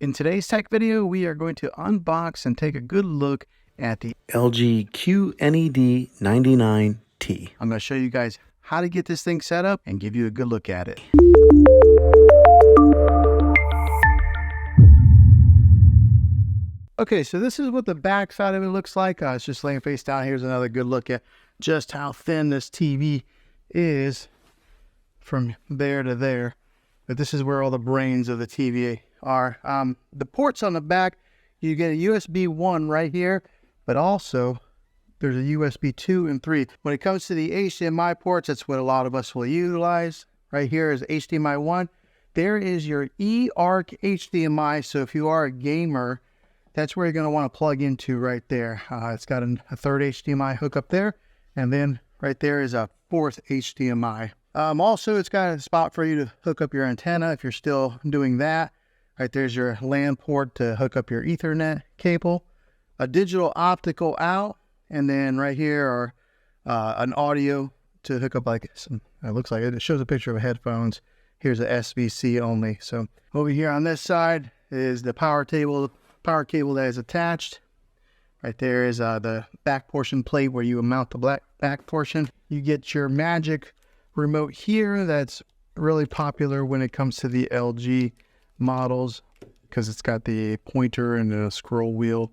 In today's tech video, we are going to unbox and take a good look at the LG QLED 99T. I'm going to show you guys how to get this thing set up and give you a good look at it. Okay, so this is what the back side of it looks like. It's just laying face down. Here's another good look at just how thin this TV is from there to there. But this is where all the brains of the TV are. The ports on the back, you get a USB 1 right here, but also there's a USB 2 and 3. When it comes to the HDMI ports, that's what a lot of us will utilize. Right here is HDMI 1. There is your eARC HDMI, so if you are a gamer, that's where you're going to want to plug into right there. It's got a third HDMI hookup there, and then right there is a fourth HDMI. Also, it's got a spot for you to hook up your antenna if you're still doing that. Right there's your LAN port to hook up your Ethernet cable, a digital optical out, and then right here are an audio to hook up like some, it looks like it shows a picture of headphones. Here's a SBC only. So over here on this side is the power cable that is attached. Right there is the back portion plate where you mount the back portion. You get your Magic remote here. That's really popular when it comes to the LG models because it's got the pointer and the scroll wheel.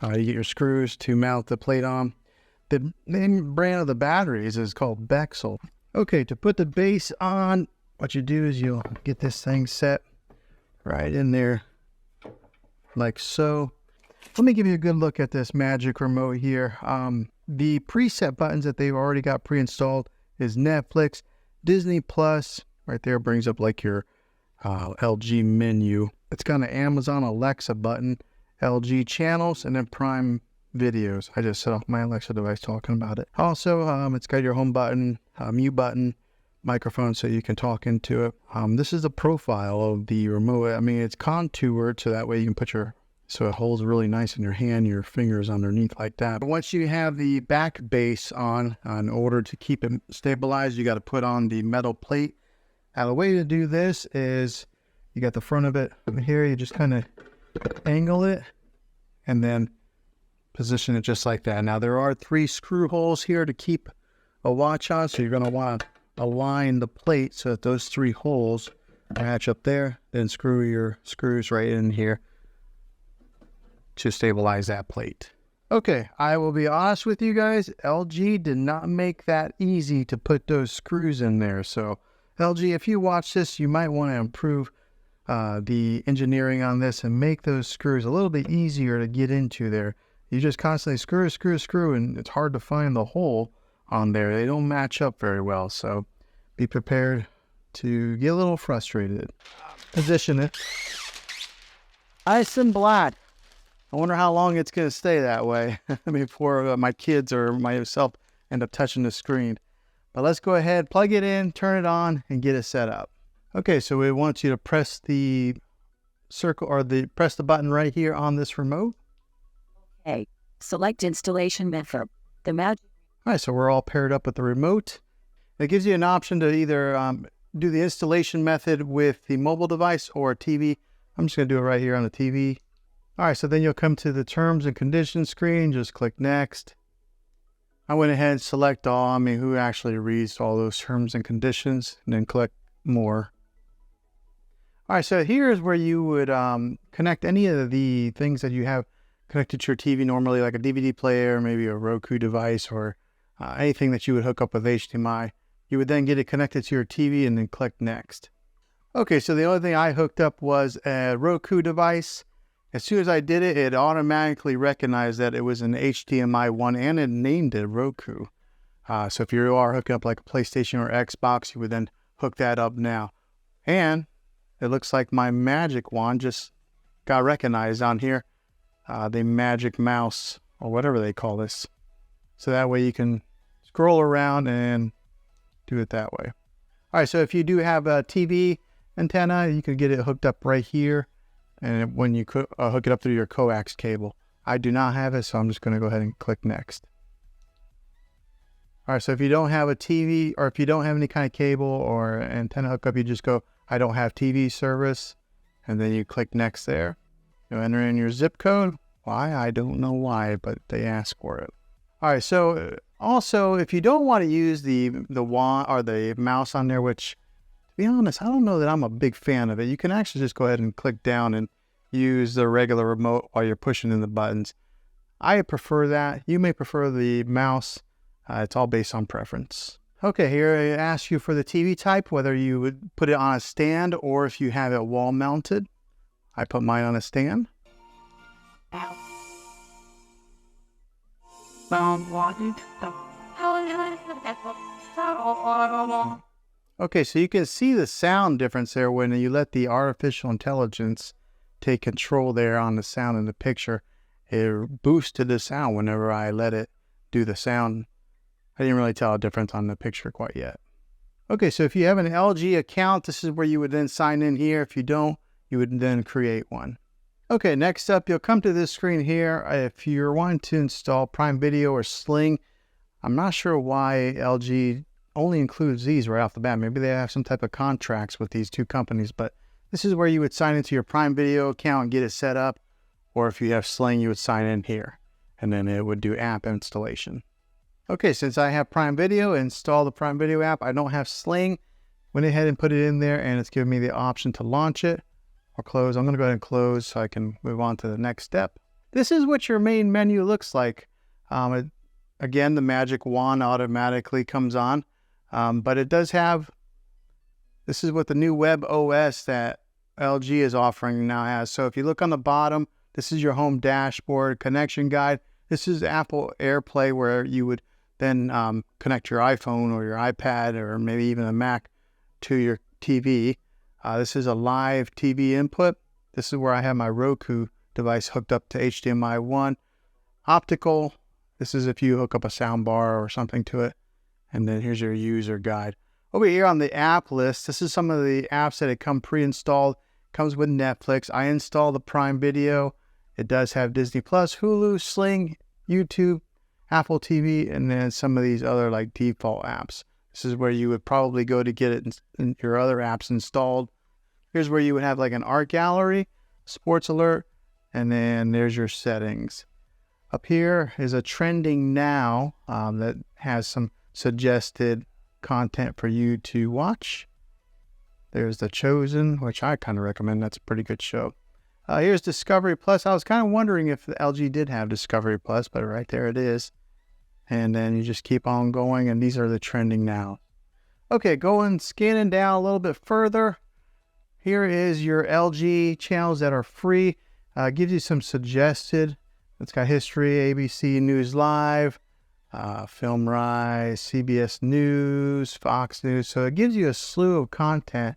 You get your screws to mount the plate on. The name brand of the batteries is called Bexel. Okay, to put the base on, what you do is you'll get this thing set right in there like so. Let me give you a good look at this Magic remote here. The preset buttons that they've already got pre-installed is Netflix, Disney Plus. Right there brings up like your LG menu. It's got an Amazon Alexa button, LG channels, and then Prime videos. I just set off my Alexa device talking about it. Also, it's got your home button, mute button, microphone so you can talk into it. This is the profile of the remote. I mean, it's contoured so that way you can put so it holds really nice in your hand, your fingers underneath like that. But once you have the back base on, in order to keep it stabilized, you got to put on the metal plate. Now the way to do this is you got the front of it here, you just kind of angle it and then position it just like that. Now there are 3 screw holes here to keep a watch on, so you're going to want to align the plate so that those 3 holes match up there, then screw your screws right in here to stabilize that plate. Okay, I will be honest with you guys, LG did not make that easy to put those screws in there. So LG, if you watch this, you might want to improve the engineering on this and make those screws a little bit easier to get into there. You just constantly screw, and it's hard to find the hole on there. They don't match up very well, so be prepared to get a little frustrated. Position it. Ice and black. I wonder how long it's going to stay that way before my kids or myself end up touching the screen. But let's go ahead, plug it in, turn it on, and get it set up. Okay, so we want you to press the circle or press the button right here on this remote. Okay, select installation method. The Magic. All right, so we're all paired up with the remote. It gives you an option to either do the installation method with the mobile device or a TV. I'm just going to do it right here on the TV. All right, so then you'll come to the terms and conditions screen. Just click next. I went ahead and select all. I mean, who actually reads all those terms and conditions, and then click more. All right, so here's where you would connect any of the things that you have connected to your TV normally, like a DVD player, maybe a Roku device, or anything that you would hook up with HDMI. You would then get it connected to your TV and then click next. Okay, so the only thing I hooked up was a Roku device. As soon as I did it, it automatically recognized that it was an HDMI 1 and it named it Roku. So if you are hooking up like a PlayStation or Xbox, you would then hook that up now. And it looks like my Magic Wand just got recognized on here. The Magic Mouse or whatever they call this. So that way you can scroll around and do it that way. All right, so if you do have a TV antenna, you can get it hooked up right here. And when you hook it up through your coax cable. I do not have it, so I'm just going to go ahead and click next. All right, so if you don't have a TV or if you don't have any kind of cable or antenna hookup, you just go, I don't have TV service. and then you click next there. You enter in your zip code. Why? I don't know why, but they ask for it. All right, so also, if you don't want to use the wand or the mouse on there, which, to be honest, I don't know that I'm a big fan of it. You can actually just go ahead and click down and use the regular remote while you're pushing in the buttons. I prefer that. You may prefer the mouse. It's all based on preference. Okay, here it asks you for the TV type, whether you would put it on a stand or if you have it wall mounted. I put mine on a stand. Okay, so you can see the sound difference there when you let the artificial intelligence take control there on the sound in the picture. It boosted the sound whenever I let it do the sound. I didn't really tell a difference on the picture quite yet. Okay, so if you have an LG account, this is where you would then sign in here. If you don't, you would then create one. Okay, next up, you'll come to this screen here. If you're wanting to install Prime Video or Sling, I'm not sure why LG only includes these right off the bat. Maybe they have some type of contracts with these two companies, but this is where you would sign into your Prime Video account and get it set up. Or if you have Sling, you would sign in here, and then it would do app installation. Okay, since I have Prime Video, install the Prime Video app. I don't have Sling. Went ahead and put it in there, and it's giving me the option to launch it or close. I'm going to go ahead and close so I can move on to the next step. This is what your main menu looks like. Again, the magic wand automatically comes on, but it does have, this is what the new web OS that LG is offering now has. So if you look on the bottom, this is your home dashboard, connection guide. This is Apple AirPlay, where you would then connect your iPhone or your iPad or maybe even a Mac to your TV. This is a live TV input. This is where I have my Roku device hooked up to HDMI 1. Optical, this is if you hook up a sound bar or something to it. And then here's your user guide. Over here on the app list, this is some of the apps that come pre-installed. Comes with Netflix. I installed the Prime Video. It does have Disney Plus, Hulu, Sling, YouTube, Apple TV, and then some of these other like default apps. This is where you would probably go to get it in your other apps installed. Here's where you would have like an art gallery, sports alert, and then there's your settings. Up here is a trending now that has some suggested content for you to watch. There's The Chosen, which I kind of recommend. That's a pretty good show. Here's Discovery Plus. I was kind of wondering if the LG did have Discovery Plus, but right there it is. And then you just keep on going, and these are the trending now. Okay, going scanning down a little bit further. Here is your LG channels that are free. Gives you some suggested. It's got history, ABC News Live, Film Rise, CBS News, Fox News. So it gives you a slew of content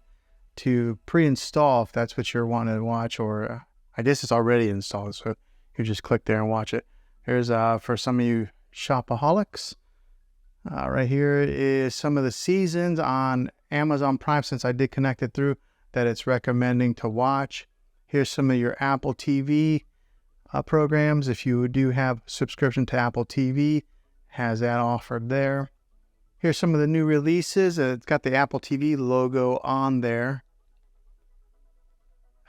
to pre-install if that's what you're wanting to watch, or I guess it's already installed, so you just click there and watch it. Here's for some of you shopaholics. Right here is some of the seasons on Amazon Prime, since I did connect it through, that it's recommending to watch. Here's some of your Apple TV programs. If you do have subscription to Apple TV, has that offered there. Here's some of the new releases. It's got the Apple TV logo on there.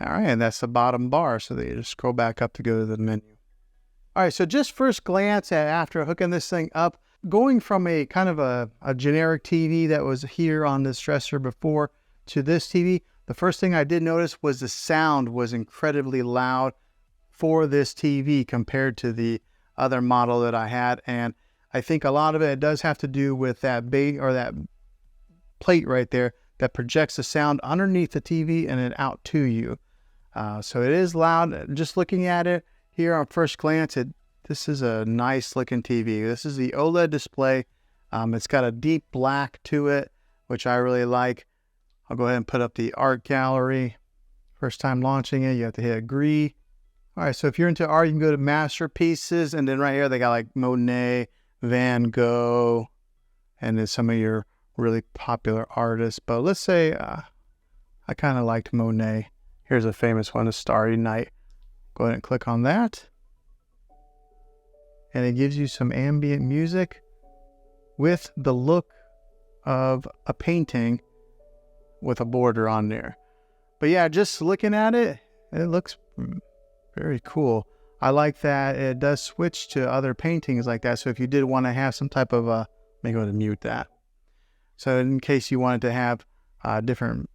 All right, and that's the bottom bar, so that you just scroll back up to go to the menu. All right, so just first glance at after hooking this thing up, going from a kind of a generic TV that was here on this dresser before to this TV, the first thing I did notice was the sound was incredibly loud for this TV compared to the other model that I had. And I think a lot of it does have to do with that that plate right there that projects the sound underneath the TV and then out to you. So it is loud. Just looking at it here on first glance, this is a nice looking TV. This is the OLED display. It's got a deep black to it, which I really like. I'll go ahead and put up the art gallery. First time launching it, you have to hit agree. All right, so if you're into art, you can go to masterpieces, and then right here they got like Monet, Van Gogh, and then some of your really popular artists. But let's say I kind of liked Monet. Here's a famous one, A Starry Night. Go ahead and click on that. And it gives you some ambient music with the look of a painting with a border on there. But yeah, just looking at it, It looks very cool. I like that it does switch to other paintings like that. So if you did want to have some type of let me go ahead and mute that. So in case you wanted to have different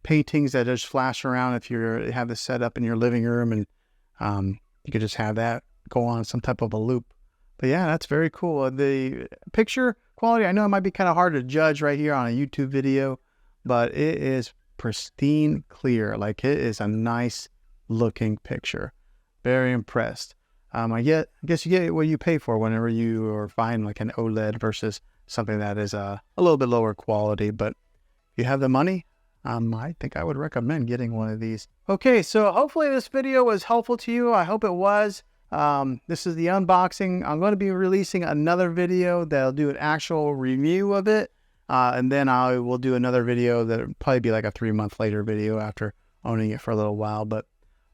paintings that just flash around, if you have this set up in your living room, and you could just have that go on some type of a loop. But yeah, that's very cool. The picture quality, I know it might be kind of hard to judge right here on a YouTube video, but it is pristine clear. Like, it is a nice looking picture. Very impressed. I guess you get what you pay for whenever you are buying like an OLED versus something that is a little bit lower quality. But if you have the money, I think I would recommend getting one of these. Okay, so hopefully this video was helpful to you. I hope it was. This is the unboxing. I'm going to be releasing another video that'll do an actual review of it. And then I will do another video that'll probably be like a 3-month later video after owning it for a little while. But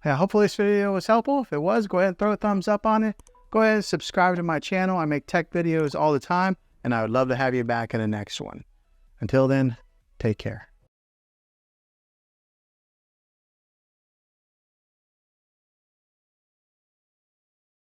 yeah, hopefully this video was helpful. If it was, go ahead and throw a thumbs up on it. Go ahead and subscribe to my channel. I make tech videos all the time, and I would love to have you back in the next one. Until then, take care.